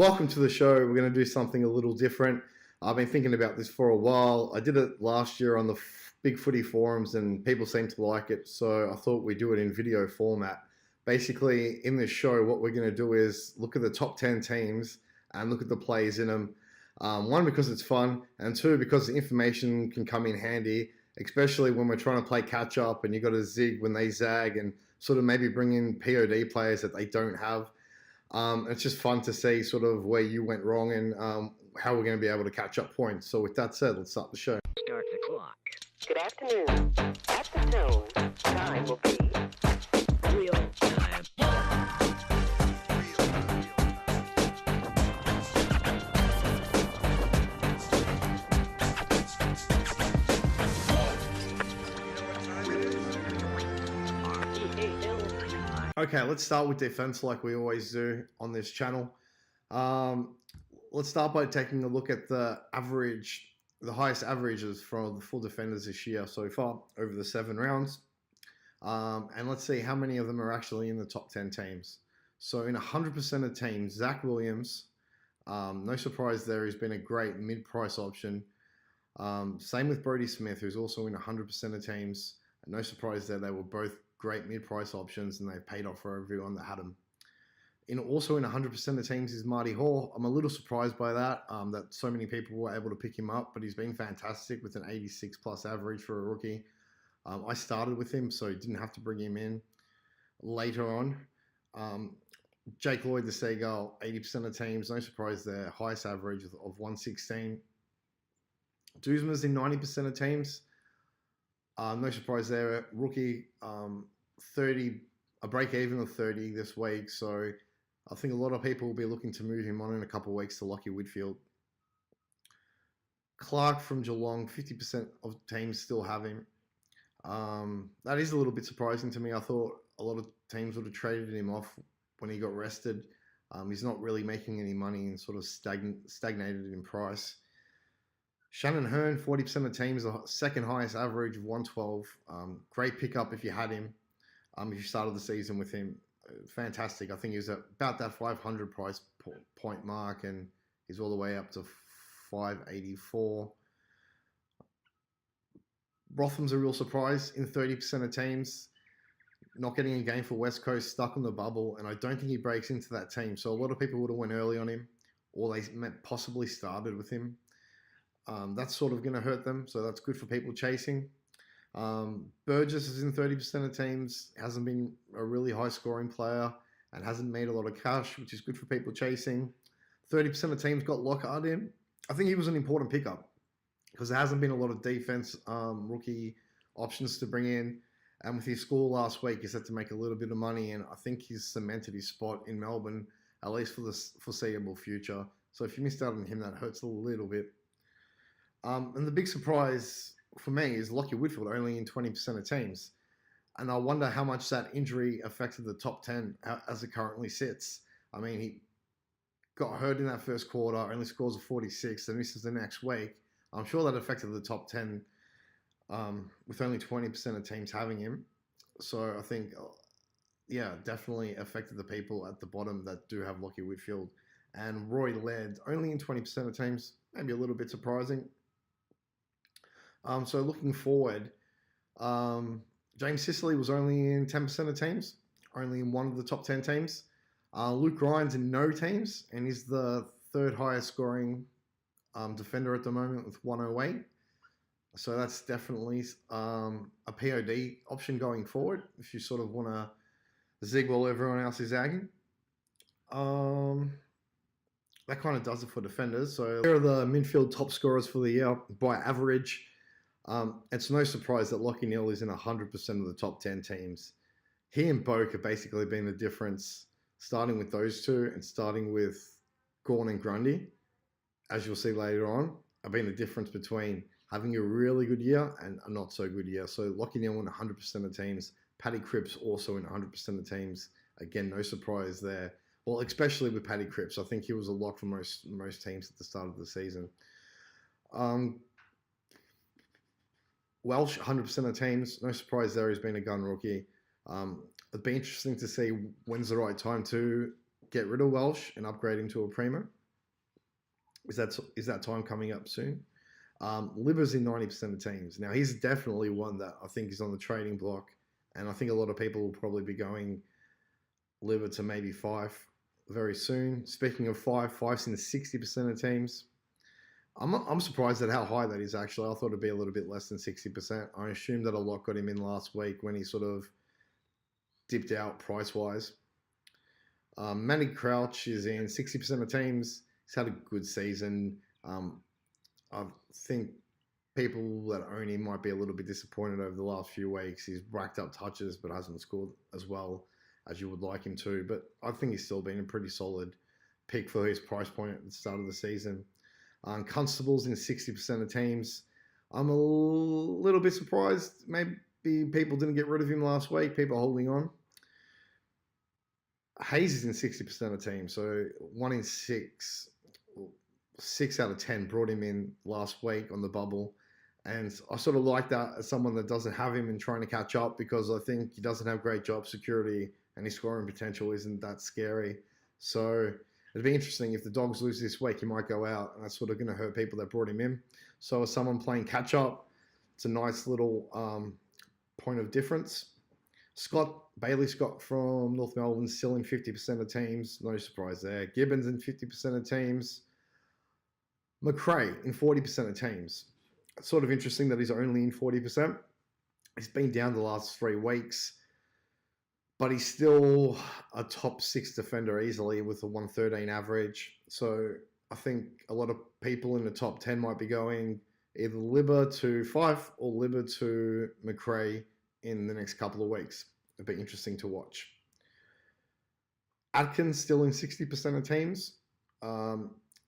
Welcome to the show. We're going to do something a little different. I've been thinking about this for a while. I did it last year on the Big Footy forums and people seem to like it, so I thought we'd do it in video format. Basically, in this show, what we're going to do is look at the top 10 teams and look at the players in them. One, because it's fun, and two, because the information can come in handy, especially when we're trying to play catch up and you've got to zig when they zag and sort of maybe bring in POD players that they don't have. It's just fun to see sort of where you went wrong and how we're going to be able to catch up points. So with that said, let's start the show. Start the clock. Good afternoon. At the tone, time will be Real time. Okay, let's start with defense like we always do on this channel. Let's start by taking a look at the highest averages from the full defenders this year so far over the 7 rounds. And let's see how many of them are actually in the top 10 teams. So in 100% of teams, Zach Williams, no surprise there, he's been a great mid-price option. Same with Brodie Smith, who's also in 100% of teams. No surprise there, they were both great mid-price options and they've paid off for everyone that had them. Also in 100% of teams is Marty Hall. I'm a little surprised by that, that so many people were able to pick him up, but he's been fantastic with an 86 plus average for a rookie. I started with him, so didn't have to bring him in later on. Jake Lloyd, the Seagull, 80% of teams, no surprise there, highest average of 116. Duzma's in 90% of teams. No surprise there. Rookie, 30, a break even of 30 this week. So I think a lot of people will be looking to move him on in a couple of weeks to Lockie Whitfield. Clark from Geelong, 50% of teams still have him. That is a little bit surprising to me. I thought a lot of teams would have traded him off when he got rested. He's not really making any money and sort of stagnated in price. Shannon Hearn, 40% of teams, the second highest average of 112. Great pickup if you had him. If you started the season with him, fantastic. I think he was at about that 500 price point mark and he's all the way up to 584. Rotham's a real surprise in 30% of teams. Not getting a game for West Coast, stuck on the bubble, and I don't think he breaks into that team. So a lot of people would have went early on him, or they possibly started with him. That's sort of going to hurt them, so that's good for people chasing. Burgess is in 30% of teams, hasn't been a really high scoring player and hasn't made a lot of cash, which is good for people chasing. 30% of teams got Lockhart in. I think he was an important pickup because there hasn't been a lot of defense rookie options to bring in. And with his score last week, he's had to make a little bit of money, and I think he's cemented his spot in Melbourne, at least for the foreseeable future. So if you missed out on him, that hurts a little bit. And the big surprise for me is Lockie Whitfield only in 20% of teams. And I wonder how much that injury affected the top 10 as it currently sits. I mean, he got hurt in that first quarter, only scores a 46, and misses the next week. I'm sure that affected the top 10 with only 20% of teams having him. So I think, yeah, definitely affected the people at the bottom that do have Lockie Whitfield. And Roy Laird, only in 20% of teams, maybe a little bit surprising. So looking forward, James Sicily was only in 10% of teams, only in one of the top 10 teams. Luke Ryan's in no teams, and he's the third highest scoring defender at the moment with 108. So that's definitely a POD option going forward if you sort of want to zig while everyone else is zagging. That kind of does it for defenders. So here are the midfield top scorers for the year by average. It's no surprise that Lachie Neale is in 100% of the top 10 teams. He and Boak have basically been the difference, starting with those two and starting with Gawn and Grundy, as you'll see later on, have been the difference between having a really good year and a not so good year. So Lachie Neale in 100% of teams. Paddy Cripps also in 100% of teams. Again, no surprise there. Well, especially with Paddy Cripps. I think he was a lock for most teams at the start of the season. Welsh, 100% of teams. No surprise there. He's been a gun rookie. It'd be interesting to see when's the right time to get rid of Welsh and upgrade him to a primo? Is that time coming up soon? Libba's in 90% of teams. Now, he's definitely one that I think is on the trading block, and I think a lot of people will probably be going Libba to maybe 5 very soon. Speaking of 5, 5's in 60% of teams. I'm surprised at how high that is, actually. I thought it'd be a little bit less than 60%. I assumed that a lot got him in last week when he sort of dipped out price-wise. Manny Crouch is in 60% of teams. He's had a good season. I think people that own him might be a little bit disappointed over the last few weeks. He's racked up touches but hasn't scored as well as you would like him to. But I think he's still been a pretty solid pick for his price point at the start of the season. Constable's in 60% of teams. I'm a little bit surprised. Maybe people didn't get rid of him last week. People are holding on. Hayes is in 60% of teams. So 1 in 6, 6 out of 10 brought him in last week on the bubble. And I sort of like that as someone that doesn't have him and trying to catch up, because I think he doesn't have great job security and his scoring potential isn't that scary. So it'd be interesting if the Dogs lose this week, he might go out, and that's sort of going to hurt people that brought him in. So as someone playing catch up, it's a nice little point of difference. Bailey Scott from North Melbourne still in 50% of teams. No surprise there. Gibbons in 50% of teams. McRae in 40% of teams. It's sort of interesting that he's only in 40%. He's been down the last 3 weeks, but he's still a top 6 defender easily with a 113 average. So I think a lot of people in the top 10 might be going either Libba to 5 or Libba to McRae in the next couple of weeks. It'd be interesting to watch. Atkins still in 60% of teams.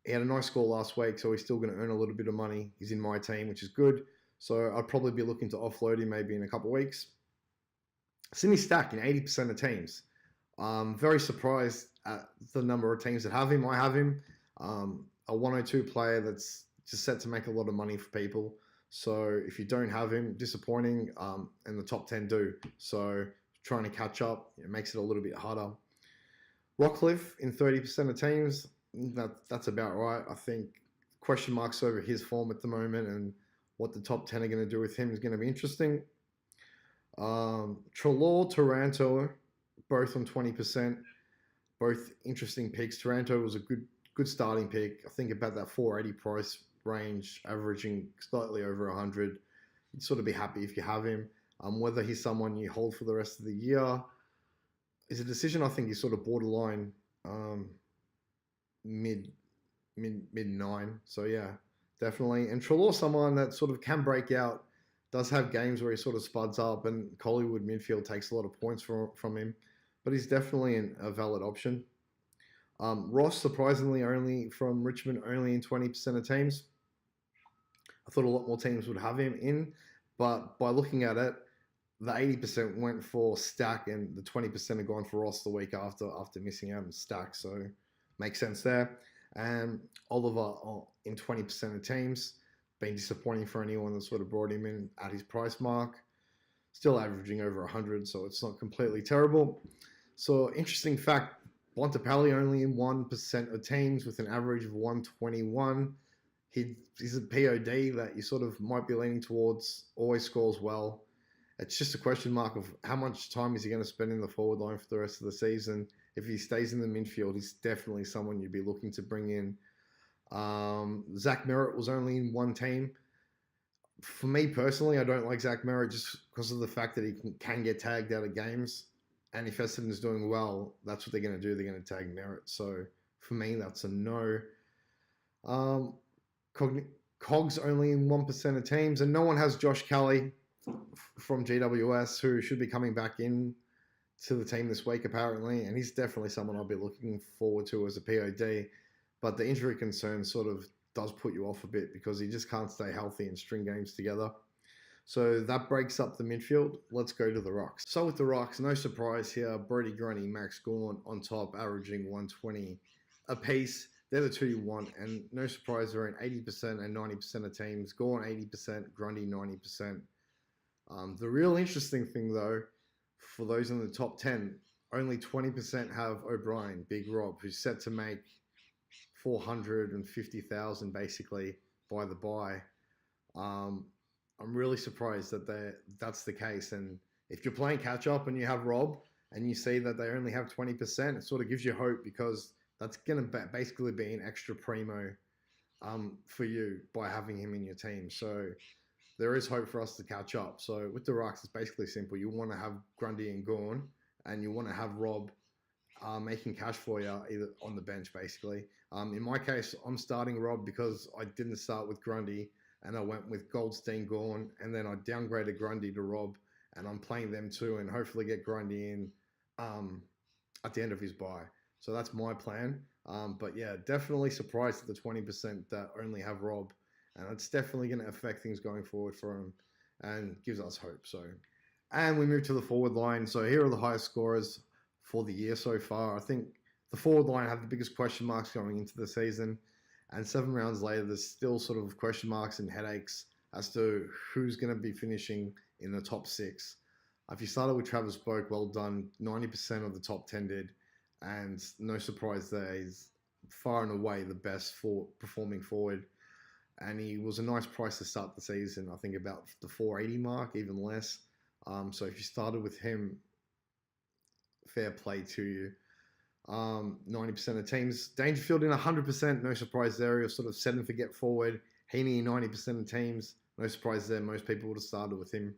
He had a nice score last week, so he's still going to earn a little bit of money. He's in my team, which is good. So I'd probably be looking to offload him maybe in a couple of weeks. Sydney Stack in 80% of teams. Very surprised at the number of teams that have him. I have him. A 102 player that's just set to make a lot of money for people. So if you don't have him, disappointing. And the top 10 do. So trying to catch up, it makes it a little bit harder. Rockcliffe in 30% of teams. That's about right. I think question marks over his form at the moment, and what the top 10 are going to do with him is going to be interesting. Treloar, Taranto, both on 20%. Both interesting picks. Taranto was a good starting pick. I think about that 480 price range, averaging slightly over 100. You'd sort of be happy if you have him. Whether he's someone you hold for the rest of the year is a decision I think is sort of borderline mid 9. So yeah, definitely. And Treloar, someone that sort of can break out, does have games where he sort of spuds up, and Collingwood midfield takes a lot of points from him, but he's definitely a valid option. Ross, surprisingly, only from Richmond, only in 20% of teams. I thought a lot more teams would have him in, but by looking at it, the 80% went for Stack and the 20% have gone for Ross the week after missing out on Stack. So makes sense there. And Oliver in 20% of teams. Been disappointing for anyone that sort of brought him in at his price mark. Still averaging over 100, so it's not completely terrible. So interesting fact, Bontempelli only in 1% of teams with an average of 121. He's a POD that you sort of might be leaning towards, always scores well. It's just a question mark of how much time is he going to spend in the forward line for the rest of the season. If he stays in the midfield, he's definitely someone you'd be looking to bring in. Zach Merritt was only in 1 team. For me personally, I don't like Zach Merritt just because of the fact that he can get tagged out of games. And if Essendon's doing well, that's what they're going to do. They're going to tag Merritt. So for me, that's a no. Cogs only in 1% of teams. And no one has Josh Kelly from GWS, who should be coming back in to the team this week, apparently. And he's definitely someone I'll be looking forward to as a POD. But the injury concern sort of does put you off a bit because he just can't stay healthy and string games together. So that breaks up the midfield. Let's go to the Rocks. So with the Rocks, no surprise here. Brody Grundy, Max Gawn on top, averaging 120 apiece. They're the 2 you want. And no surprise, they're in 80% and 90% of teams. Gawn 80%, Grundy 90%. The real interesting thing, though, for those in the top 10, only 20% have O'Brien, Big Rob, who's set to make 450,000 basically by the buy. I'm really surprised that that's the case. And if you're playing catch up and you have Rob and you see that they only have 20%, it sort of gives you hope, because that's going to basically be an extra primo for you by having him in your team. So there is hope for us to catch up. So with the Rucks, it's basically simple. You want to have Grundy and Gorn, and you want to have Rob making cash for you either on the bench, basically. In my case, I'm starting Rob because I didn't start with Grundy, and I went with Goldstein, Gorn, and then I downgraded Grundy to Rob, and I'm playing them too, and hopefully get Grundy in at the end of his bye. So that's my plan. But yeah, definitely surprised at the 20% that only have Rob, and it's definitely going to affect things going forward for him and gives us hope. So, and we move to the forward line. So here are the highest scorers for the year so far. I think the forward line had the biggest question marks going into the season, and 7 rounds later, there's still sort of question marks and headaches as to who's going to be finishing in the top 6. If you started with Travis Boak, well done. 90% of the top 10 did, and no surprise there. He's far and away the best performing forward, and he was a nice price to start the season. I think about the 480 mark, even less. So if you started with him, fair play to you. 90% of teams. Dangerfield in 100%, no surprise there. He was sort of set and forget forward. Heaney in 90% of teams, no surprise there. Most people would have started with him.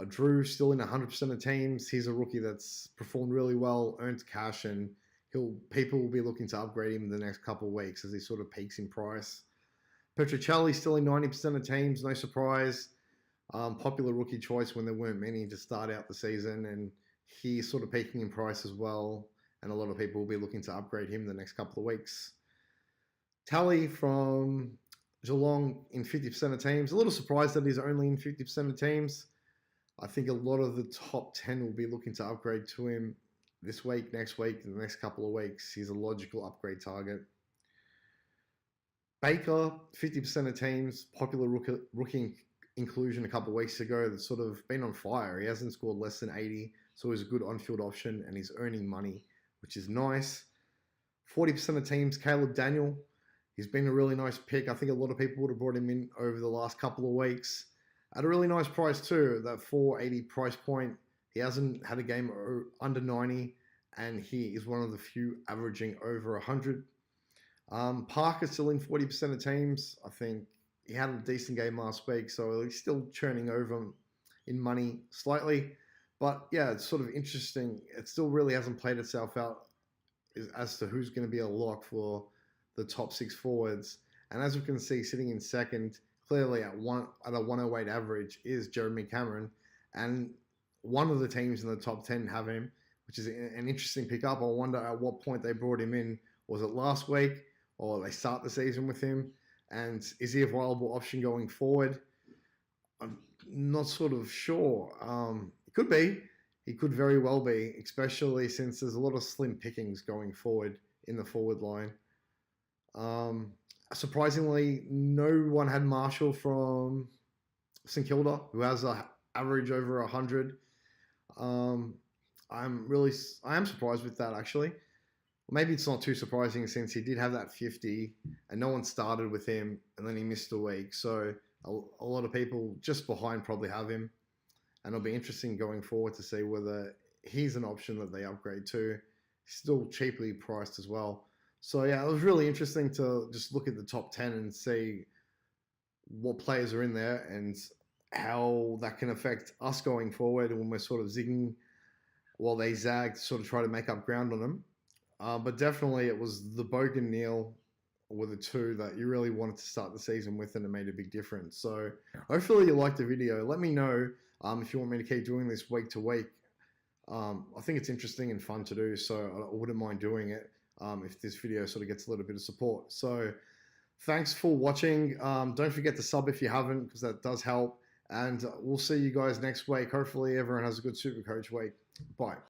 Drew still in 100% of teams. He's a rookie that's performed really well, earned cash, and people will be looking to upgrade him in the next couple of weeks as he sort of peaks in price. Petrocelli still in 90% of teams, no surprise. Popular rookie choice when there weren't many to start out the season, and he's sort of peaking in price as well, and a lot of people will be looking to upgrade him the next couple of weeks. Tally from Geelong in 50% of teams. A little surprised that he's only in 50% of teams. I think a lot of the top 10 will be looking to upgrade to him this week, next week, and the next couple of weeks. He's a logical upgrade target. Baker, 50% of teams, popular rookie inclusion a couple of weeks ago, that's sort of been on fire. He hasn't scored less than 80, so he's a good on-field option, and he's earning money, which is nice. 40% of teams, Caleb Daniel. He's been a really nice pick. I think a lot of people would have brought him in over the last couple of weeks at a really nice price too, that 480 price point. He hasn't had a game under 90, and he is one of the few averaging over 100. Parker's still in 40% of teams. I think he had a decent game last week, so he's still churning over in money slightly. But yeah, it's sort of interesting. It still really hasn't played itself out as to who's going to be a lock for the top 6 forwards. And as we can see, sitting in second, clearly at a 108 average, is Jeremy Cameron. And one of the teams in the top 10 have him, which is an interesting pickup. I wonder at what point they brought him in. Was it last week, or they start the season with him? And is he a viable option going forward? I'm not sort of sure. It could be. He could very well be, especially since there's a lot of slim pickings going forward in the forward line. Surprisingly, no one had Marshall from St Kilda, who has an average over 100. I am surprised with that, actually. Maybe it's not too surprising since he did have that 50 and no one started with him, and then he missed a week. So a lot of people just behind probably have him, and it'll be interesting going forward to see whether he's an option that they upgrade to. He's still cheaply priced as well. So yeah, it was really interesting to just look at the top 10 and see what players are in there and how that can affect us going forward when we're sort of zigging while they zag to sort of try to make up ground on them. But definitely it was the Boak and Neal were the two that you really wanted to start the season with, and it made a big difference. So hopefully you liked the video. Let me know if you want me to keep doing this week to week. I think it's interesting and fun to do, so I wouldn't mind doing it if this video sort of gets a little bit of support. So thanks for watching. Don't forget to sub if you haven't, because that does help. And we'll see you guys next week. Hopefully everyone has a good Supercoach week. Bye.